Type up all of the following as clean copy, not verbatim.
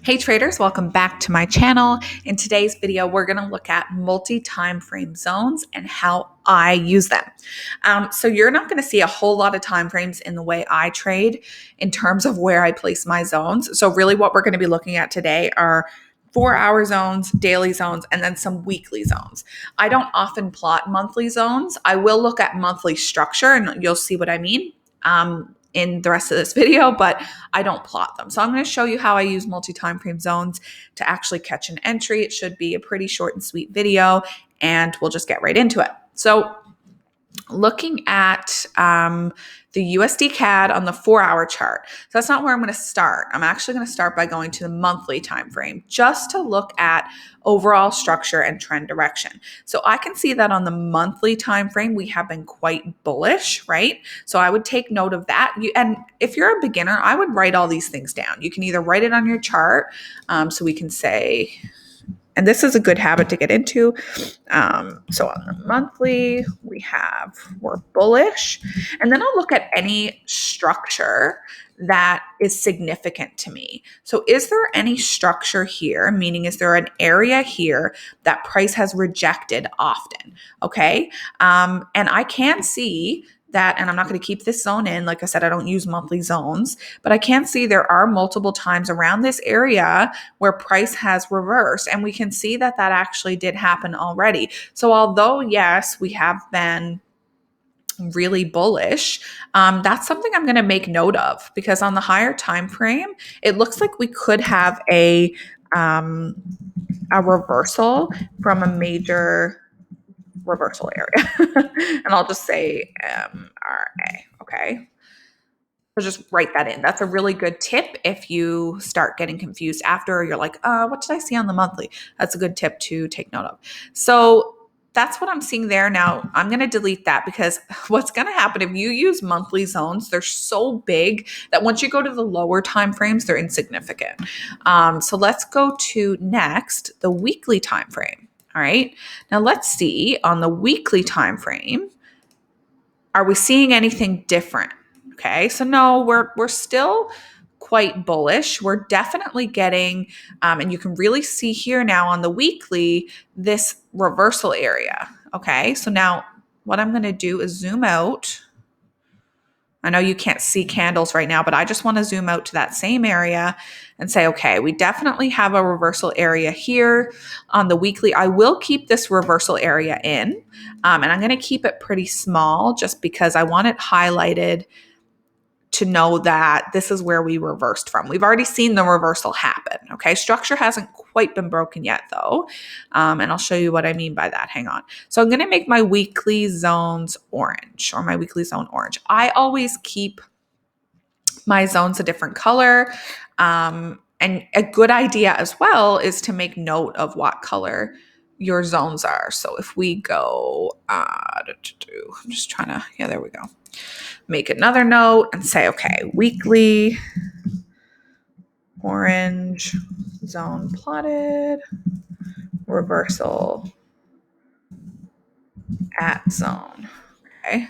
Hey traders, welcome back to my channel. In today's video, we're going to look at multi-time frame zones and how I use them. So you're not going to see a whole lot of time frames in the way I trade in terms of where I place my zones. So really what we're going to be looking at today are 4-hour zones, daily zones, and then some weekly zones. I don't often plot monthly zones. I will look at monthly structure and you'll see what I mean in the rest of this video, but I don't plot them. So I'm going to show you how I use multi-time frame zones to actually catch an entry. It should be a pretty short and sweet video, and we'll just get right into it. So looking at the USDCAD on the 4-hour chart. So that's not where I'm going to start. I'm actually going to start by going to the monthly time frame just to look at overall structure and trend direction. So I can see that on the monthly time frame we have been quite bullish, right? So I would take note of that. And if you're a beginner, I would write all these things down. You can either write it on your chart, so we can say, and this is a good habit to get into. So on the monthly, we're bullish. And then I'll look at any structure that is significant to me. So is there any structure here? Meaning, is there an area here that price has rejected often? Okay. And I can see that, and I'm not going to keep this zone in. Like I said, I don't use monthly zones, but I can see there are multiple times around this area where price has reversed, and we can see that that actually did happen already. So although, yes, we have been really bullish, that's something I'm going to make note of, because on the higher time frame, it looks like we could have a reversal from a major reversal area. And I'll just say MRA, okay? So just write that in. That's a really good tip if you start getting confused after, or you're like, what did I see on the monthly? That's a good tip to take note of. So that's what I'm seeing there. Now I'm going to delete that, because what's going to happen if you use monthly zones, they're so big that once you go to the lower time frames, they're insignificant. So let's go to next, the weekly time frame. All right. Now let's see on the weekly time frame, are we seeing anything different? Okay. So no, we're still quite bullish. We're definitely getting, and you can really see here now on the weekly, this reversal area. Okay. So now what I'm going to do is zoom out. I know you can't see candles right now, but I just want to zoom out to that same area and say, okay, we definitely have a reversal area here on the weekly. I will keep this reversal area in, and I'm going to keep it pretty small just because I want it highlighted to know that this is where we reversed from. We've already seen the reversal happen. Okay. Structure hasn't quite been broken yet though. And I'll show you what I mean by that. Hang on. So I'm going to make my weekly zones orange, or my weekly zone orange. I always keep my zones a different color. And a good idea as well is to make note of what color your zones are. So if we go, I'm just trying to, yeah, there we go. Make another note and say, okay, weekly orange zone plotted, reversal at zone. Okay.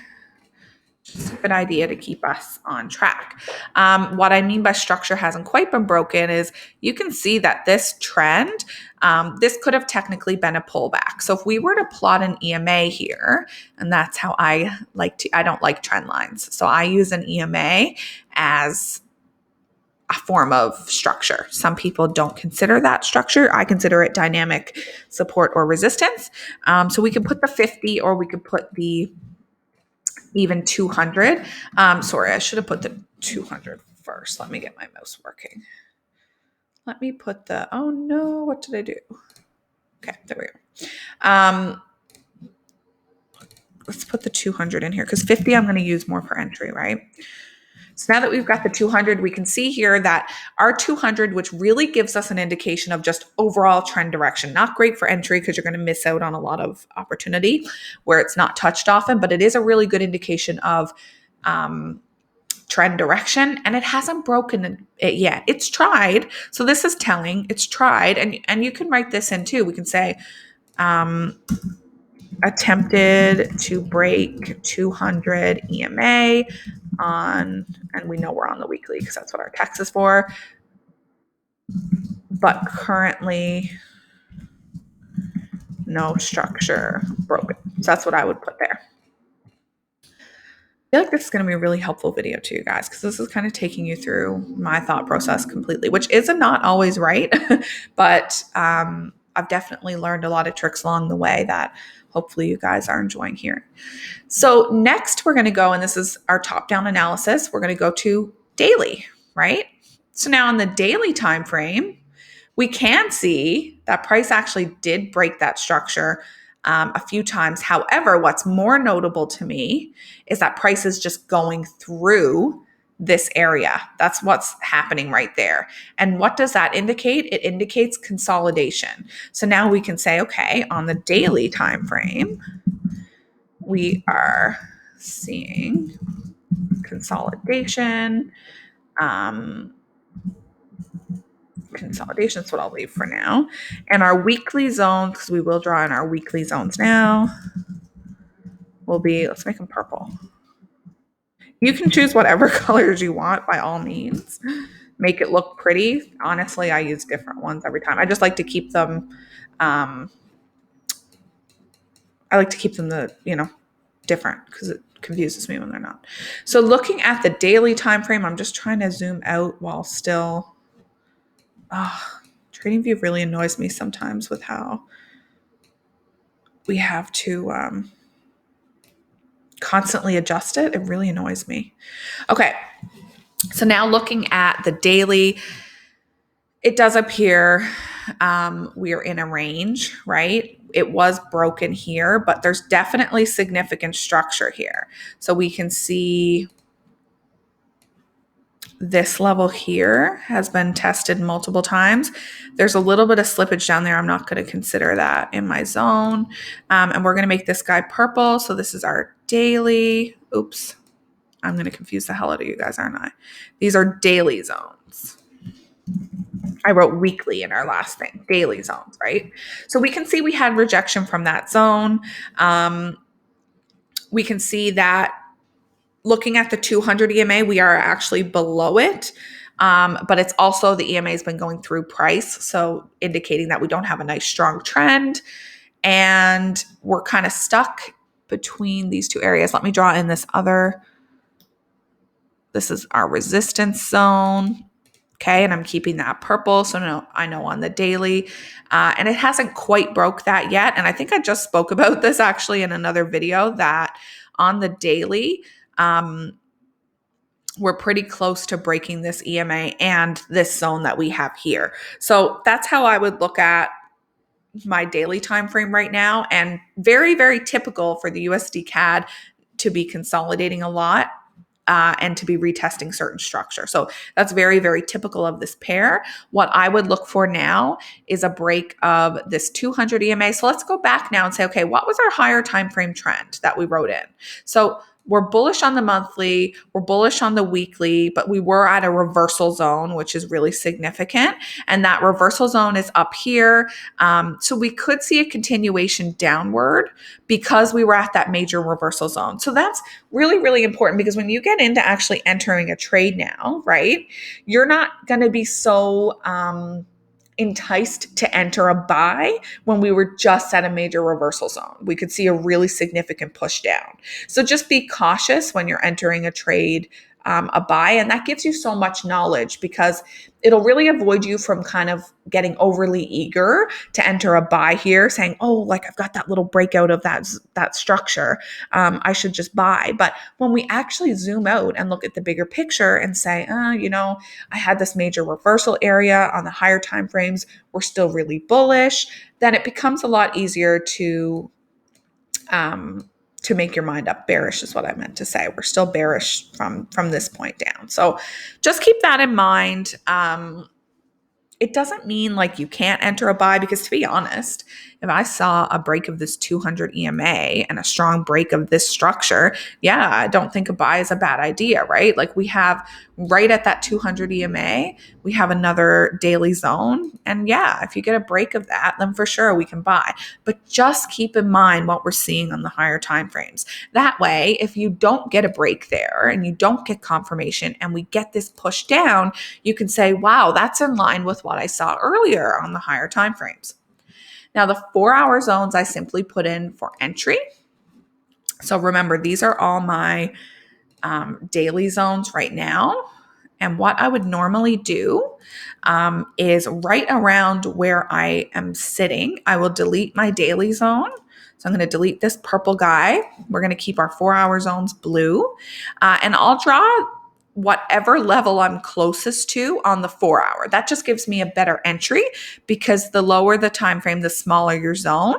It's a good idea to keep us on track. What I mean by structure hasn't quite been broken is you can see that this trend, this could have technically been a pullback. So if we were to plot an EMA here, and that's how I don't like trend lines. So I use an EMA as a form of structure. Some people don't consider that structure. I consider it dynamic support or resistance. So we could put the 50, or we could put the even 200. Sorry, I should have put the 200 first. Let me get my mouse working. Let me put the, oh no, what did I do? Okay, there we go. Let's put the 200 in here, because 50 I'm going to use more for entry, right? So now that we've got the 200, we can see here that our 200, which really gives us an indication of just overall trend direction, not great for entry because you're going to miss out on a lot of opportunity where it's not touched often, but it is a really good indication of trend direction, and it hasn't broken it yet. It's tried. So this is telling it's tried. And you can write this in too. We can say, attempted to break 200 EMA on, and we know we're on the weekly because that's what our text is for, but currently no structure broken. So that's what I would put there. I feel like this is going to be a really helpful video to you guys because this is kind of taking you through my thought process completely, which is not always right, but I've definitely learned a lot of tricks along the way that hopefully you guys are enjoying hearing. So next we're going to go, and this is our top-down analysis, we're going to go to daily, right? So now in the daily time frame, we can see that price actually did break that structure a few times. However, what's more notable to me is that price is just going through this area. That's what's happening right there. And what does that indicate? It indicates consolidation. So now we can say, okay, on the daily time frame, we are seeing consolidation. Consolidation is what I'll leave for now. And our weekly zones, because we will draw in our weekly zones now, will be, let's make them purple. You can choose whatever colors you want by all means. Make it look pretty. Honestly, I use different ones every time. I just like to keep them, different because it confuses me when they're not. So looking at the daily time frame, I'm just trying to zoom out while still, Trading View really annoys me sometimes with how we have to constantly adjust it. It really annoys me. Okay. So now looking at the daily, it does appear we are in a range, right? It was broken here, but there's definitely significant structure here. So we can see this level here has been tested multiple times. There's a little bit of slippage down there. I'm not going to consider that in my zone. And we're going to make this guy purple. So this is our daily. Oops. I'm going to confuse the hell out of you guys, aren't I? These are daily zones. I wrote weekly in our last thing, daily zones, right? So we can see we had rejection from that zone. We can see that looking at the 200 EMA, we are actually below it. But it's also the EMA has been going through price. So indicating that we don't have a nice strong trend. And we're kind of stuck between these two areas. Let me draw in this is our resistance zone. Okay, and I'm keeping that purple. So no, I know on the daily, and it hasn't quite broke that yet. And I think I just spoke about this actually in another video that on the daily, we're pretty close to breaking this EMA and this zone that we have here. So that's how I would look at my daily time frame right now, and very, very typical for the USDCAD to be consolidating a lot. And to be retesting certain structure. So that's very, very typical of this pair. What I would look for now is a break of this 200 EMA. So let's go back now and say, okay, what was our higher time frame trend that we wrote in? So we're bullish on the monthly, we're bullish on the weekly, but we were at a reversal zone, which is really significant. And that reversal zone is up here. So we could see a continuation downward because we were at that major reversal zone. So that's really, really important because when you get into actually entering a trade now, right, you're not going to be so enticed to enter a buy when we were just at a major reversal zone. We could see a really significant push down. So just be cautious when you're entering a trade, a buy, and that gives you so much knowledge because it'll really avoid you from kind of getting overly eager to enter a buy here saying, oh, like I've got that little breakout of that structure. I should just buy. But when we actually zoom out and look at the bigger picture and say, I had this major reversal area on the higher time frames, we're still really bullish, then it becomes a lot easier to make your mind up. Bearish is what I meant to say. We're still bearish from this point down. So just keep that in mind. It doesn't mean like you can't enter a buy because, to be honest, if I saw a break of this 200 EMA and a strong break of this structure, yeah, I don't think a buy is a bad idea, right? Like we have right at that 200 EMA, we have another daily zone. And yeah, if you get a break of that, then for sure we can buy. But just keep in mind what we're seeing on the higher time frames. That way, if you don't get a break there and you don't get confirmation and we get this push down, you can say, wow, that's in line with what I saw earlier on the higher time frames. Now, the 4-hour zones I simply put in for entry. So remember, these are all my daily zones right now. And what I would normally do is right around where I am sitting, I will delete my daily zone. So I'm going to delete this purple guy. We're going to keep our 4-hour zones blue. And I'll draw whatever level I'm closest to on the 4-hour. That just gives me a better entry because the lower the time frame, the smaller your zone,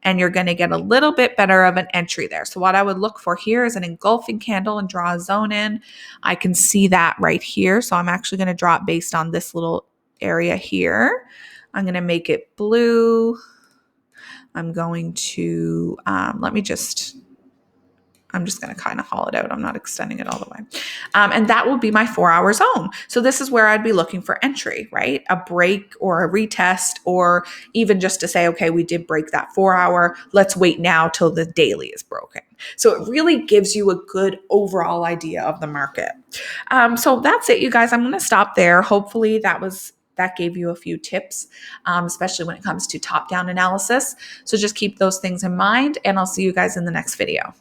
and you're going to get a little bit better of an entry there. So what I would look for here is an engulfing candle and draw a zone in. I can see that right here. So I'm actually going to draw it based on this little area here. I'm going to make it blue. I'm going to, I'm just going to kind of haul it out. I'm not extending it all the way. And that will be my 4-hour zone. So this is where I'd be looking for entry, right? A break or a retest, or even just to say, okay, we did break that 4-hour. Let's wait now till the daily is broken. So it really gives you a good overall idea of the market. So that's it, you guys. I'm going to stop there. Hopefully that gave you a few tips, especially when it comes to top-down analysis. So just keep those things in mind, and I'll see you guys in the next video.